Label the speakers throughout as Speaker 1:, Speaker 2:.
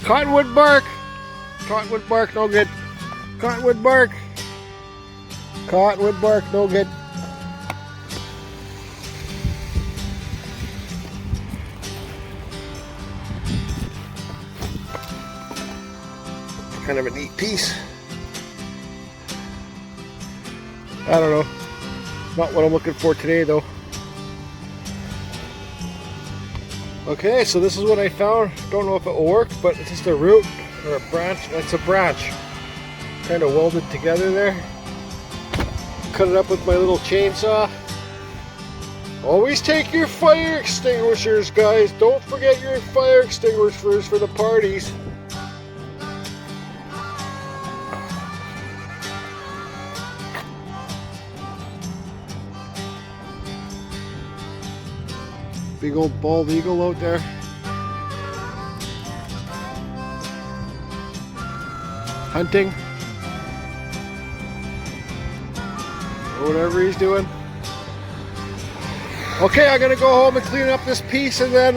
Speaker 1: Cottonwood bark. Cottonwood bark, no good. Cottonwood bark. Cottonwood bark, no good. Kind of a neat piece. I don't know. Not what I'm looking for today though. Okay, so this is what I found. Don't know if it will work, but it's just a root or a branch. That's a branch. Kind of welded together there. Cut it up with my little chainsaw. Always take your fire extinguishers, guys. Don't forget your fire extinguishers for the parties. Big old bald eagle out there. Hunting. Or whatever he's doing. Okay, I'm gonna go home and clean up this piece, and then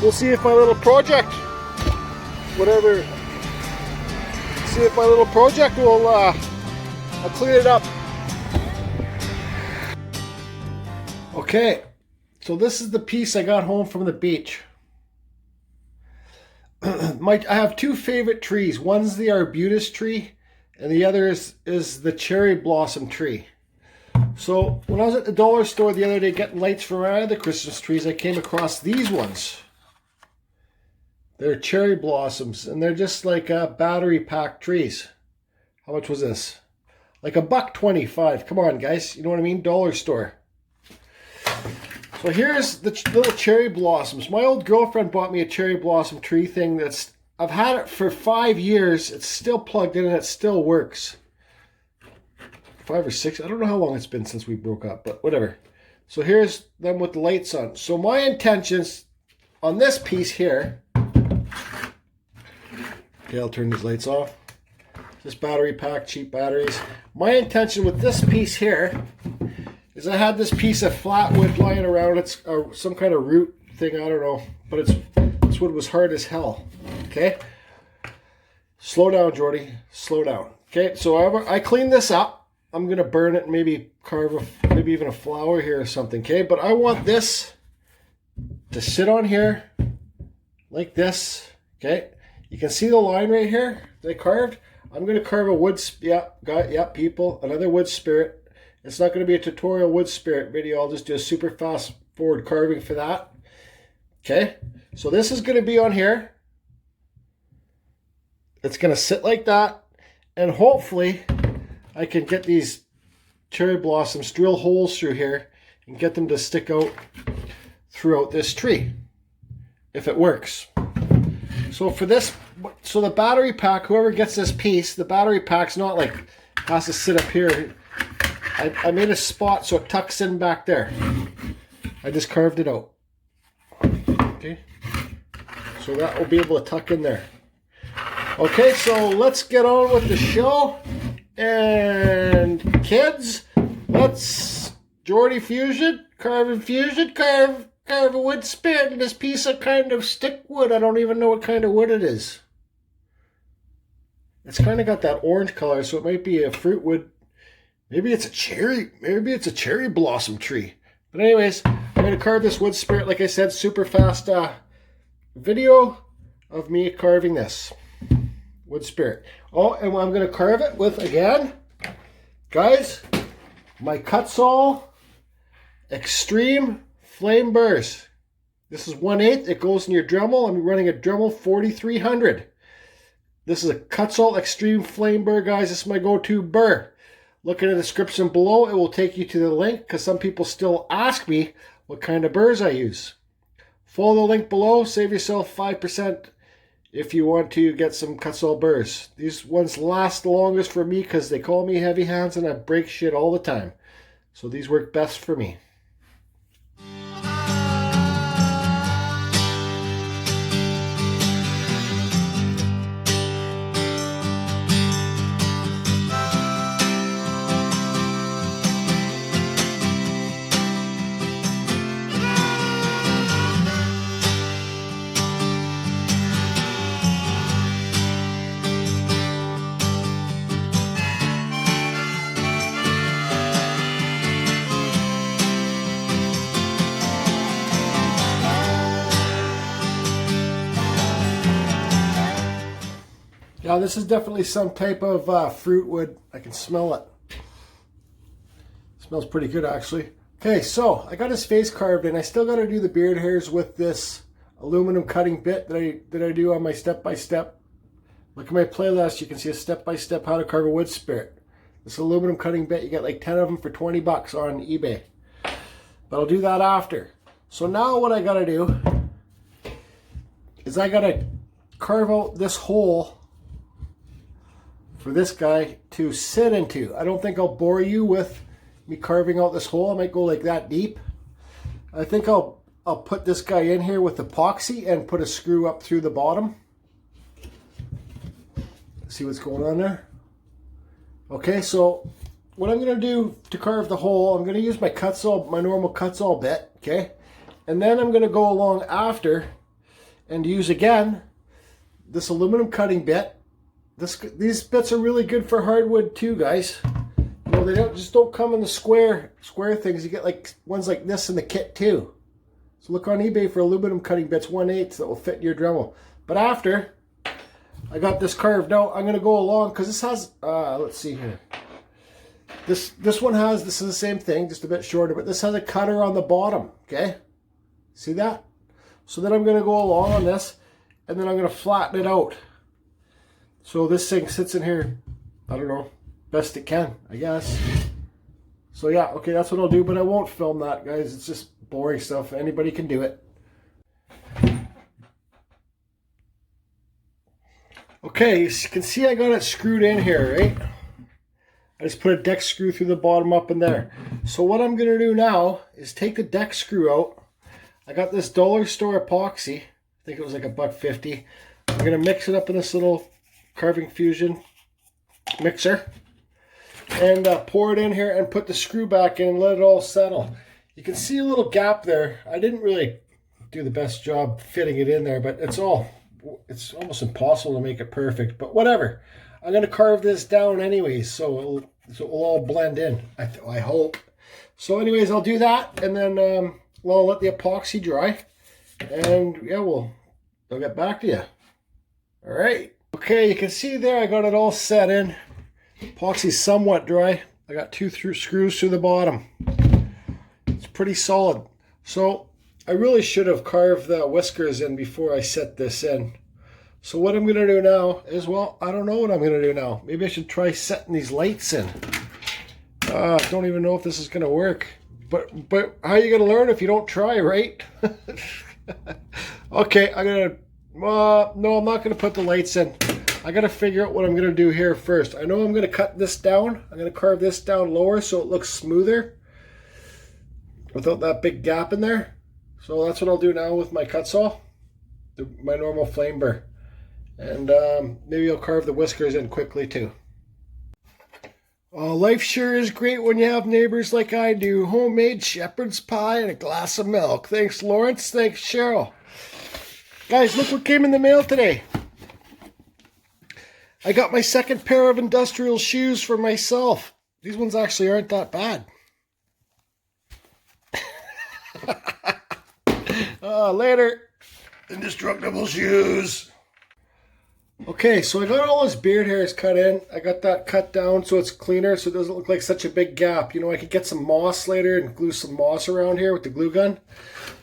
Speaker 1: we'll see if my little project, whatever, see if my little project will, I'll clean it up. Okay. So this is the piece I got home from the beach. I have two favorite trees. One's the arbutus tree, and the other is the cherry blossom tree. So when I was at the dollar store the other day getting lights for my other Christmas trees, I came across these ones. They're cherry blossoms, and they're just like battery pack trees. How much was this? Like $1.25. Come on, guys. You know what I mean? Dollar store. So here's the little cherry blossoms. My old girlfriend bought me a cherry blossom tree thing I've had it for 5 years. It's still plugged in and it still works. 5 or 6, I don't know how long it's been since we broke up, but whatever. So here's them with the lights on. So my intentions on this piece here, okay, I'll turn these lights off. This battery pack, cheap batteries. My intention with this piece here is I had this piece of flat wood lying around. It's some kind of root thing, I don't know. But this wood was hard as hell. Okay? Slow down, Jordy. Slow down. Okay, so I cleaned this up. I'm going to burn it and maybe carve maybe even a flower here or something. Okay, but I want this to sit on here like this. Okay? You can see the line right here that I carved. I'm going to carve a wood, people, another wood spirit. It's not going to be a tutorial wood spirit video. I'll just do a super fast forward carving for that. Okay, so this is going to be on here. It's going to sit like that. And hopefully I can get these cherry blossoms, drill holes through here and get them to stick out throughout this tree. If it works. So for this, so the battery pack, whoever gets this piece, the battery pack's not like has to sit up here. I made a spot so it tucks in back there. I just carved it out. Okay. So that will be able to tuck in there. Okay, so let's get on with the show. And kids, let's Jordy Fusion, carve a wood spirit in this piece of kind of stick wood. I don't even know what kind of wood it is. It's kind of got that orange color, so it might be a fruit wood. Maybe it's a cherry blossom tree. But anyways, I'm going to carve this wood spirit, like I said, super fast video of me carving this wood spirit. Oh, and I'm going to carve it with, again, guys, my Kutzall Extreme Flame Burrs. This is 1/8. It goes in your Dremel. I'm running a Dremel 4300. This is a Kutzall Extreme Flame Burr, guys. This is my go-to burr. Look in the description below. It will take you to the link because some people still ask me what kind of burrs I use. Follow the link below. Save yourself 5% if you want to get some Kutzall burrs. These ones last the longest for me because they call me heavy hands and I break shit all the time. So these work best for me. Yeah, this is definitely some type of fruit wood. I can smell it. Smells pretty good, actually. Okay, so I got his face carved in. I still got to do the beard hairs with this aluminum cutting bit that I do on my step-by-step. Look at my playlist. You can see a step-by-step how to carve a wood spirit. This aluminum cutting bit, you get like 10 of them for 20 bucks on eBay. But I'll do that after. So now what I got to do is I got to carve out this hole for this guy to sit into. I don't think I'll bore you with me carving out this hole. I might go like that deep. I think I'll put this guy in here with epoxy and put a screw up through the bottom. See what's going on there? Okay, so what I'm going to do to carve the hole, I'm going to use my Kutzall, my normal Kutzall bit, okay? And then I'm going to go along after and use again this aluminum cutting bit. These bits are really good for hardwood too, guys. You know, they don't come in the square things. You get like ones like this in the kit too. So look on eBay for aluminum cutting bits 1/8 that will fit in your Dremel. But after I got this carved out, I'm going to go along because this has, let's see here. This one has, this is the same thing, just a bit shorter, but this has a cutter on the bottom, okay? See that? So then I'm going to go along on this, and then I'm going to flatten it out. So this thing sits in here, I don't know, best it can, I guess. So yeah, okay, that's what I'll do, but I won't film that, guys. It's just boring stuff. Anybody can do it. Okay, you can see I got it screwed in here, right? I just put a deck screw through the bottom up in there. So what I'm going to do now is take the deck screw out. I got this dollar store epoxy. I think it was like $1.50. I'm going to mix it up in this little Carving Fusion mixer. And pour it in here and put the screw back in and let it all settle. You can see a little gap there. I didn't really do the best job fitting it in there, but it's almost impossible to make it perfect, but whatever. I'm going to carve this down anyways, so it'll all blend in, I hope. So anyways, I'll do that, and then I'll let the epoxy dry, and yeah, I'll get back to you. All right. Okay, you can see there I got it all set in. Epoxy's somewhat dry. I got 2 screws through the bottom. It's pretty solid. So I really should have carved the whiskers in before I set this in. So what I'm going to do now is, well, I don't know what I'm going to do now. Maybe I should try setting these lights in. I don't even know if this is going to work. But how are you going to learn if you don't try, right? Okay, I'm going to... no, I'm not going to put the lights in. I got to figure out what I'm going to do here first. I know I'm going to cut this down. I'm going to carve this down lower so it looks smoother without that big gap in there. So that's what I'll do now with my Kutzall, my normal flame burr. And maybe I'll carve the whiskers in quickly too. Oh, life sure is great when you have neighbors like I do. Homemade shepherd's pie and a glass of milk. Thanks, Lawrence. Thanks, Cheryl. Guys, look what came in the mail today. I got my second pair of industrial shoes for myself. These ones actually aren't that bad. Later. Indestructible shoes. Okay, so I got all those beard hairs cut in. I got that cut down so it's cleaner, so it doesn't look like such a big gap. You know, I could get some moss later and glue some moss around here with the glue gun.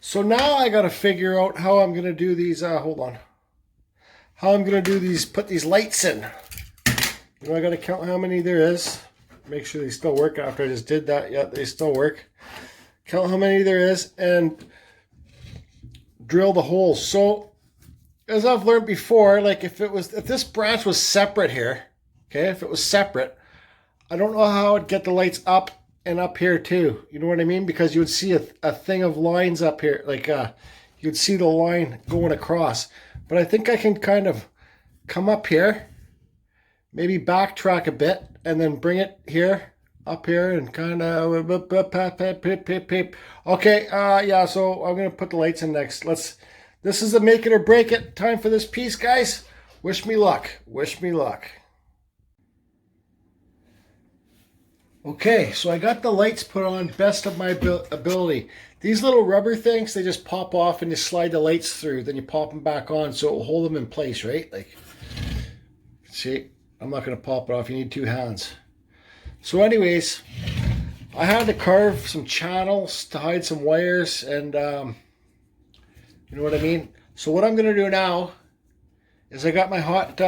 Speaker 1: So now I got to figure out how I'm going to do these, hold on. How I'm going to do these, put these lights in. You know, I got to count how many there is. Make sure they still work after I just did that. Yeah, they still work. Count how many there is and drill the holes. So, as I've learned before, like if this branch was separate here, okay, if it was separate, I don't know how I'd get the lights up and up here too. You know what I mean? Because you would see a thing of lines up here, like you'd see the line going across. But I think I can kind of come up here, maybe backtrack a bit, and then bring it here, up here, and kind of okay. Yeah. So I'm gonna put the lights in next. This is a make it or break it time for this piece, guys. Wish me luck. Wish me luck. Okay, so I got the lights put on best of my ability. These little rubber things, they just pop off and you slide the lights through. Then you pop them back on so it will hold them in place, right? Like, See, I'm not going to pop it off. You need 2 hands. So anyways, I had to carve some channels to hide some wires, and you know what I mean? So what I'm going to do now is I got my hot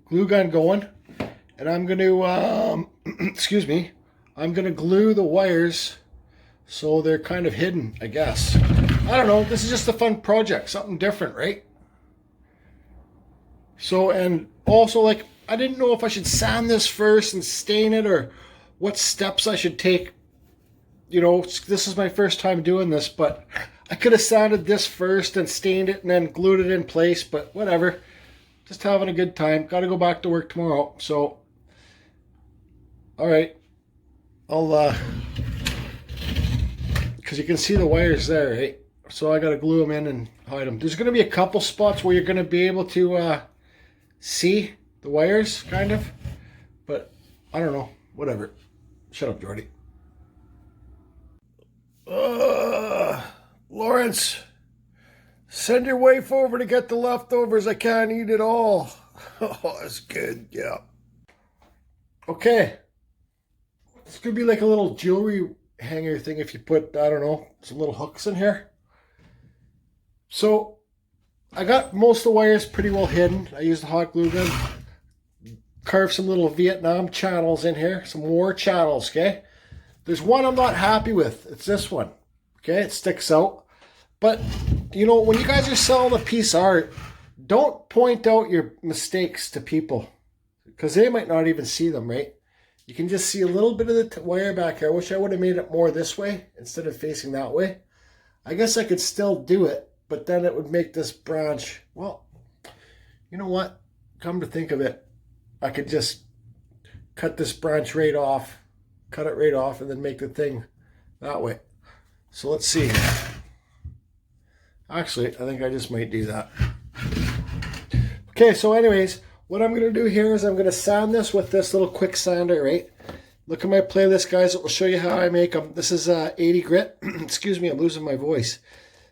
Speaker 1: glue gun going, and I'm going to, excuse me, I'm going to glue the wires so they're kind of hidden, I guess. I don't know. This is just a fun project, something different, right? So, and also, like, I didn't know if I should sand this first and stain it, or what steps I should take. You know, this is my first time doing this, but I could have sanded this first and stained it and then glued it in place, but whatever. Just having a good time. Got to go back to work tomorrow, so all right. I'll because you can see the wires there, right? So I got to glue them in and hide them. There's going to be a couple spots where you're going to be able to see the wires, kind of, but I don't know. Whatever. Shut up, Jordy. Lawrence, send your wife over to get the leftovers. I can't eat it all. Oh, that's good. Yeah. Okay. This could be like a little jewelry hanger thing if you put, I don't know, some little hooks in here. So I got most of the wires pretty well hidden. I used the hot glue gun. Carved some little Vietnam channels in here. Some war channels, okay? There's one I'm not happy with. It's this one. Okay, it sticks out. But, you know, when you guys are selling a piece of art, don't point out your mistakes to people, because they might not even see them, right? You can just see a little bit of the wire back here. I wish I would have made it more this way instead of facing that way. I guess I could still do it, but then it would make this branch, well, you know what? Come to think of it, I could just cut this branch right off, cut it right off, and then make the thing that way. So let's see. Actually, I think I just might do that. Okay, so anyways, what I'm going to do here is I'm going to sand this with this little quick sander, right? Look at my playlist, guys. It will show you how I make them. This is 80 grit. Excuse me, I'm losing my voice.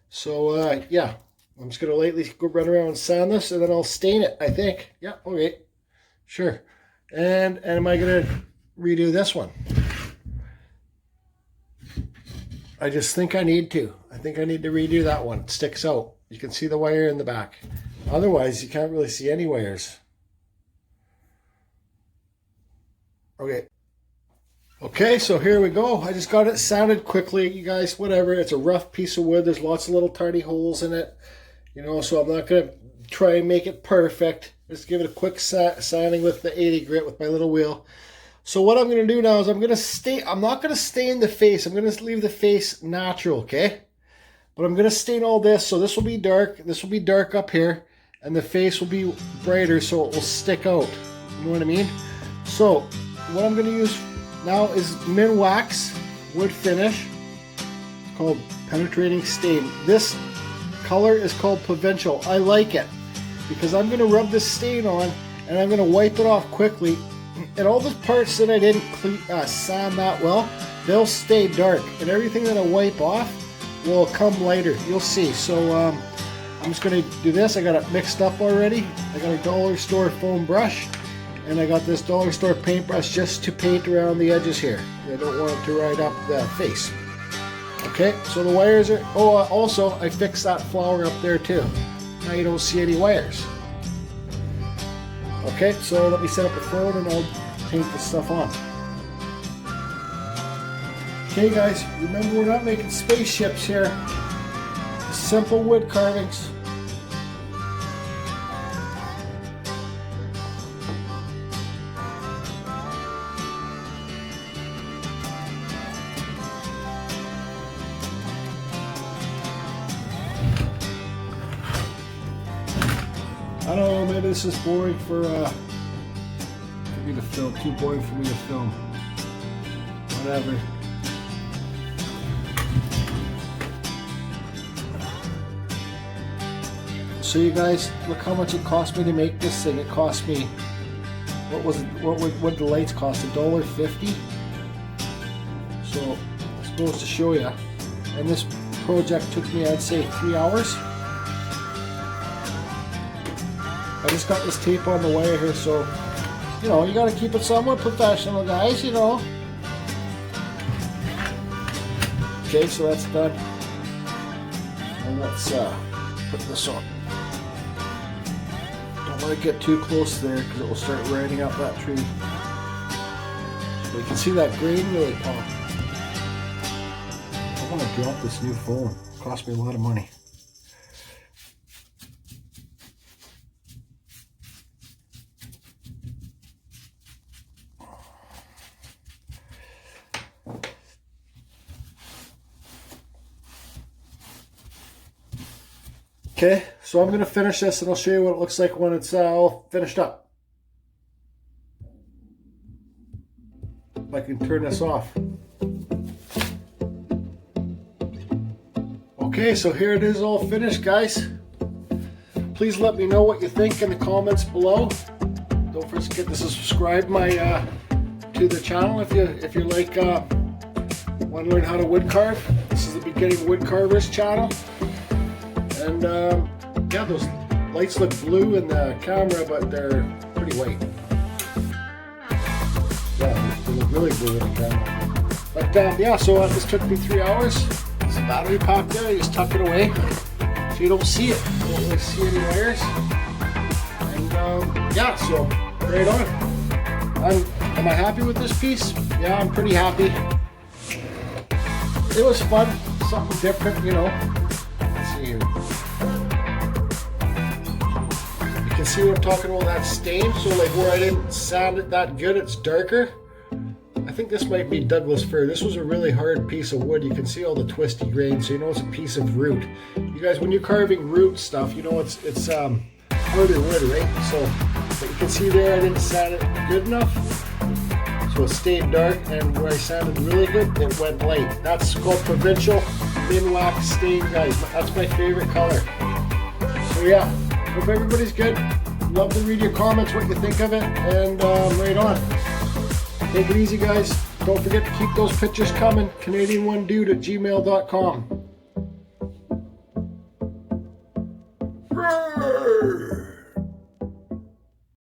Speaker 1: So, yeah, I'm just going to lightly go run around and sand this, and then I'll stain it, I think. Yeah, okay. Sure. And am I going to redo this one? I just think I need to. I think I need to redo that one. It sticks out. You can see the wire in the back. Otherwise, you can't really see any wires. Okay. Okay, so here we go. I just got it sanded quickly, you guys. Whatever. It's a rough piece of wood. There's lots of little tiny holes in it. You know, so I'm not going to try and make it perfect. Just give it a quick sanding with the 80 grit with my little wheel. So what I'm going to do now is I'm not going to stain the face. I'm going to leave the face natural, okay? But I'm going to stain all this. So this will be dark. This will be dark up here. And the face will be brighter so it will stick out. You know what I mean? So what I'm going to use now is min wax wood finish. It's called penetrating stain. This color is called provincial. I like it because I'm going to rub this stain on and I'm going to wipe it off quickly. And all the parts that I didn't sand that well, they'll stay dark. And everything that I wipe off will come lighter. You'll see. So I'm just going to do this. I got it mixed up already. I got a dollar store foam brush. And I got this dollar store paintbrush just to paint around the edges here. I don't want it to ride up the face. Okay, so the wires are... Oh, also, I fixed that flower up there too. Now you don't see any wires. Okay, so let me set up the phone and I'll paint this stuff on. Okay guys, remember we're not making spaceships here. Simple wood carvings. I don't know, maybe this is boring for me to film, too boring for me to film. Whatever. So you guys, look how much it cost me to make this thing. It cost me, what did the lights cost? $1.50? So it's supposed to show you. And this project took me, I'd say, 3 hours. I just got this tape on the wire here, so, you know, you got to keep it somewhat professional, guys, you know. Okay, so that's done. And let's put this on. Don't want to get too close there because it will start riding up that tree. But you can see that grain really pop. I want to drop this new phone. It cost me a lot of money. Okay, so I'm going to finish this and I'll show you what it looks like when it's all finished up. If I can turn this off. Okay, so here it is all finished, guys. Please let me know what you think in the comments below. Don't forget to subscribe to the channel if you like want to learn how to wood carve. This is the Beginning Wood Carvers channel. And yeah, those lights look blue in the camera, but they're pretty white. Yeah, they look really blue in the camera. But yeah, so this took me 3 hours. There's a battery pack there. You just tuck it away so you don't see it. You don't really see any wires. And yeah, so right on. Am I happy with this piece? Yeah, I'm pretty happy. It was fun, something different, you know. Let's see here. You can see what I'm talking about, that stain. So like where I didn't sand it that good, it's darker. I think this might be Douglas fir. This was a really hard piece of wood. You can see all the twisty grains, so you know it's a piece of root. You guys, when you're carving root stuff, you know it's harder wood, right? So, but you can see there I didn't sand it good enough. So it stayed dark, and where I sanded really good, it went light. That's called provincial min-wax stain, guys. That's my favorite color. So yeah, hope everybody's good. Love to read your comments, what you think of it, and right on. Take it easy, guys. Don't forget to keep those pictures coming. CanadianOneDude@gmail.com.